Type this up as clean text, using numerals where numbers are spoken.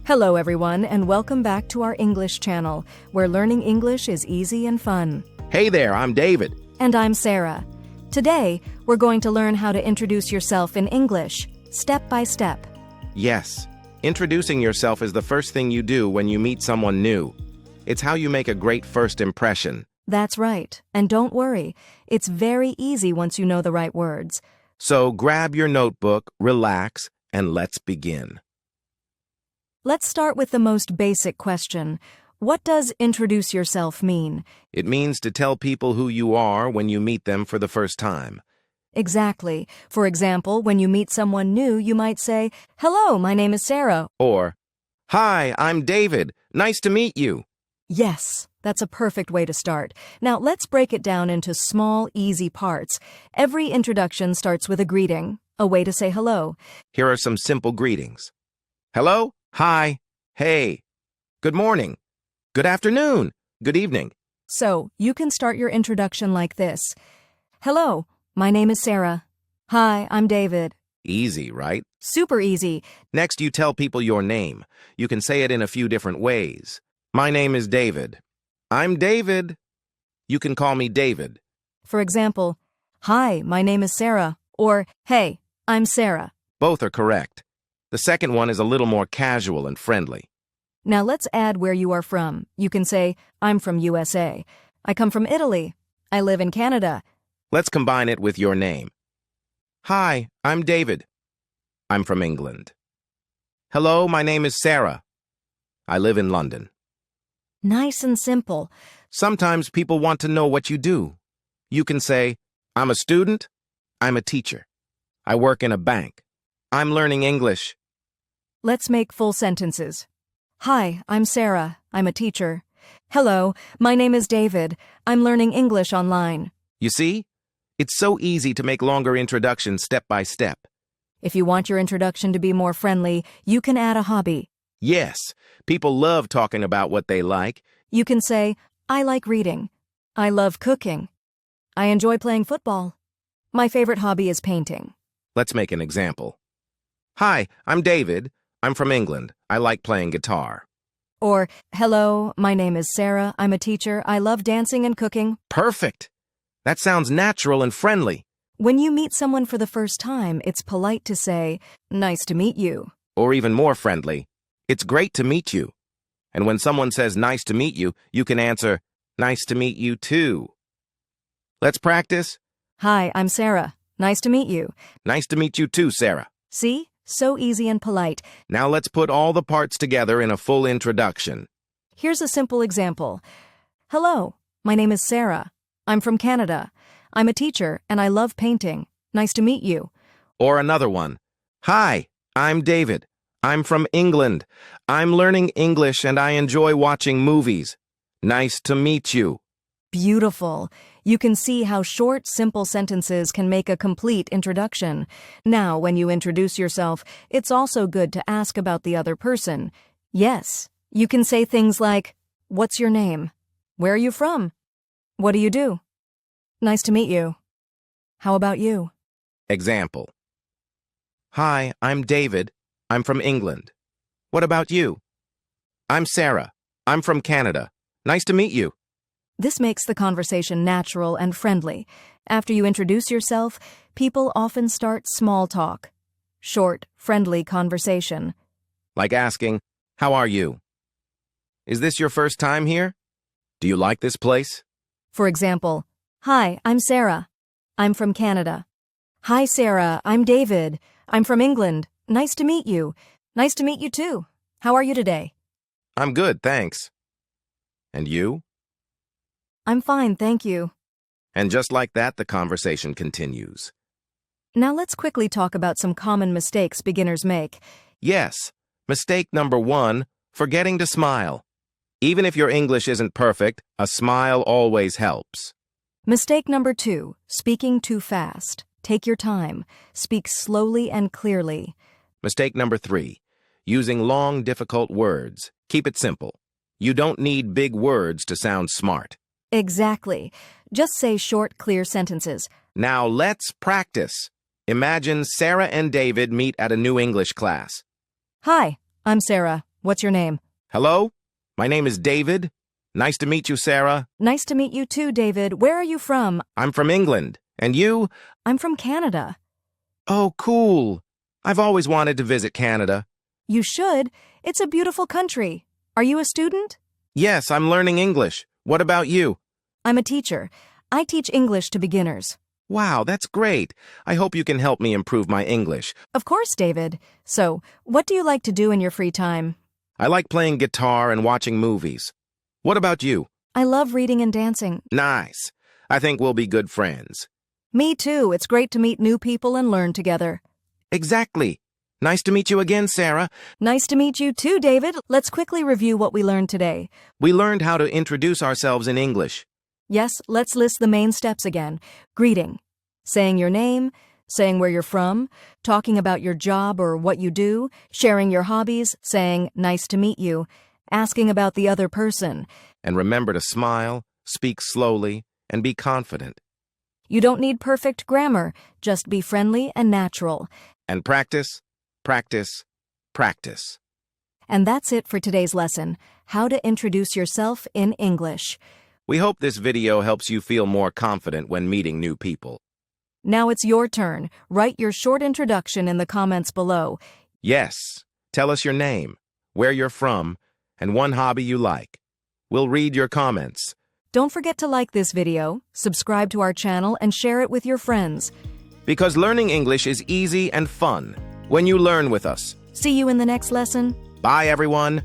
Hello everyone, and welcome back to our English channel, where learning English is easy and fun. Hey there, I'm David. And I'm Sarah. Today, we're going to learn how to introduce yourself in English, step by step. Yes, introducing yourself is the first thing you do when you meet someone new. It's how you make a great first impression. That's right, and don't worry, it's very easy once you know the right words. So grab your notebook, relax, and let's begin. Let's start with the most basic question. What does introduce yourself mean? It means to tell people who you are when you meet them for the first time. Exactly. For example, when you meet someone new, you might say, "Hello, my name is Sarah." Or, "Hi, I'm David. Nice to meet you." Yes, that's a perfect way to start. Now, let's break it down into small, easy parts. Every introduction starts with a greeting, a way to say hello. Here are some simple greetings. Hello, hi, hey, good morning, good afternoon, good evening. So, you can start your introduction like this. Hello, my name is Sarah. Hi, I'm David. Easy, right? Super easy. Next, you tell people your name. You can say it in a few different ways. My name is David. I'm David. You can call me David. For example, hi, my name is Sarah, or hey, I'm Sarah. Both are correct. The second one is a little more casual and friendly. Now let's add where you are from. You can say, I'm from USA. I come from Italy. I live in Canada. Let's combine it with your name. Hi, I'm David. I'm from England. Hello, my name is Sarah. I live in London. Nice and simple. Sometimes people want to know what you do. You can say, I'm a student. I'm a teacher. I work in a bank. I'm learning English. Let's make full sentences. Hi, I'm Sarah. I'm a teacher. Hello, my name is David. I'm learning English online. You see? It's so easy to make longer introductions step by step. If you want your introduction to be more friendly, you can add a hobby. Yes, people love talking about what they like. You can say, I like reading. I love cooking. I enjoy playing football. My favorite hobby is painting. Let's make an example. Hi, I'm David. I'm from England. I like playing guitar. Or, hello, my name is Sarah. I'm a teacher. I love dancing and cooking. Perfect. That sounds natural and friendly. When you meet someone for the first time, it's polite to say, nice to meet you. Or even more friendly, it's great to meet you. And when someone says nice to meet you, you can answer, nice to meet you too. Let's practice. Hi, I'm Sarah. Nice to meet you. Nice to meet you too, Sarah. See? So easy and polite. Now let's put all the parts together in a full introduction. Here's a simple example. Hello, my name is Sarah. I'm from Canada. I'm a teacher and I love painting. Nice to meet you. Or another one. Hi, I'm David. I'm from England. I'm learning English and I enjoy watching movies. Nice to meet you. Beautiful. You can see how short, simple sentences can make a complete introduction. Now, when you introduce yourself, it's also good to ask about the other person. Yes, you can say things like, what's your name? Where are you from? What do you do? Nice to meet you. How about you? Example. Hi, I'm David. I'm from England. What about you? I'm Sarah. I'm from Canada. Nice to meet you. This makes the conversation natural and friendly. After you introduce yourself, people often start small talk. Short, friendly conversation. Like asking, how are you? Is this your first time here? Do you like this place? For example, hi, I'm Sarah. I'm from Canada. Hi, Sarah. I'm David. I'm from England. Nice to meet you. Nice to meet you too. How are you today? I'm good, thanks. And you? I'm fine, thank you. And just like that, the conversation continues. Now let's quickly talk about some common mistakes beginners make. Yes, mistake number 1, forgetting to smile. Even if your English isn't perfect, a smile always helps. Mistake number 2, speaking too fast. Take your time. Speak slowly and clearly. Mistake number 3, using long, difficult words. Keep it simple. You don't need big words to sound smart. Exactly. Just say short, clear sentences. Now let's practice. Imagine Sarah and David meet at a new English class. Hi, I'm Sarah. What's your name? Hello? My name is David. Nice to meet you, Sarah. Nice to meet you too, David. Where are you from? I'm from England. And you? I'm from Canada. Oh, cool. I've always wanted to visit Canada. You should. It's a beautiful country. Are you a student? Yes, I'm learning English. What about you? I'm a teacher. I teach English to beginners. Wow, that's great. I hope you can help me improve my English. Of course, David. So, what do you like to do in your free time? I like playing guitar and watching movies. What about you? I love reading and dancing. Nice. I think we'll be good friends. Me too. It's great to meet new people and learn together. Exactly. Nice to meet you again, Sarah. Nice to meet you too, David. Let's quickly review what we learned today. We learned how to introduce ourselves in English. Yes, let's list the main steps again. Greeting. Saying your name. Saying where you're from. Talking about your job or what you do. Sharing your hobbies. Saying, nice to meet you. Asking about the other person. And remember to smile, speak slowly, and be confident. You don't need perfect grammar. Just be friendly and natural. And practice, practice, practice. And that's it for today's lesson. How to introduce yourself in English. We hope this video helps you feel more confident when meeting new people. Now it's your turn. Write your short introduction in the comments below. Yes, tell us your name, where you're from, and one hobby you like. We'll read your comments. Don't forget to like this video, subscribe to our channel, and share it with your friends. Because learning English is easy and fun when you learn with us. See you in the next lesson. Bye, everyone.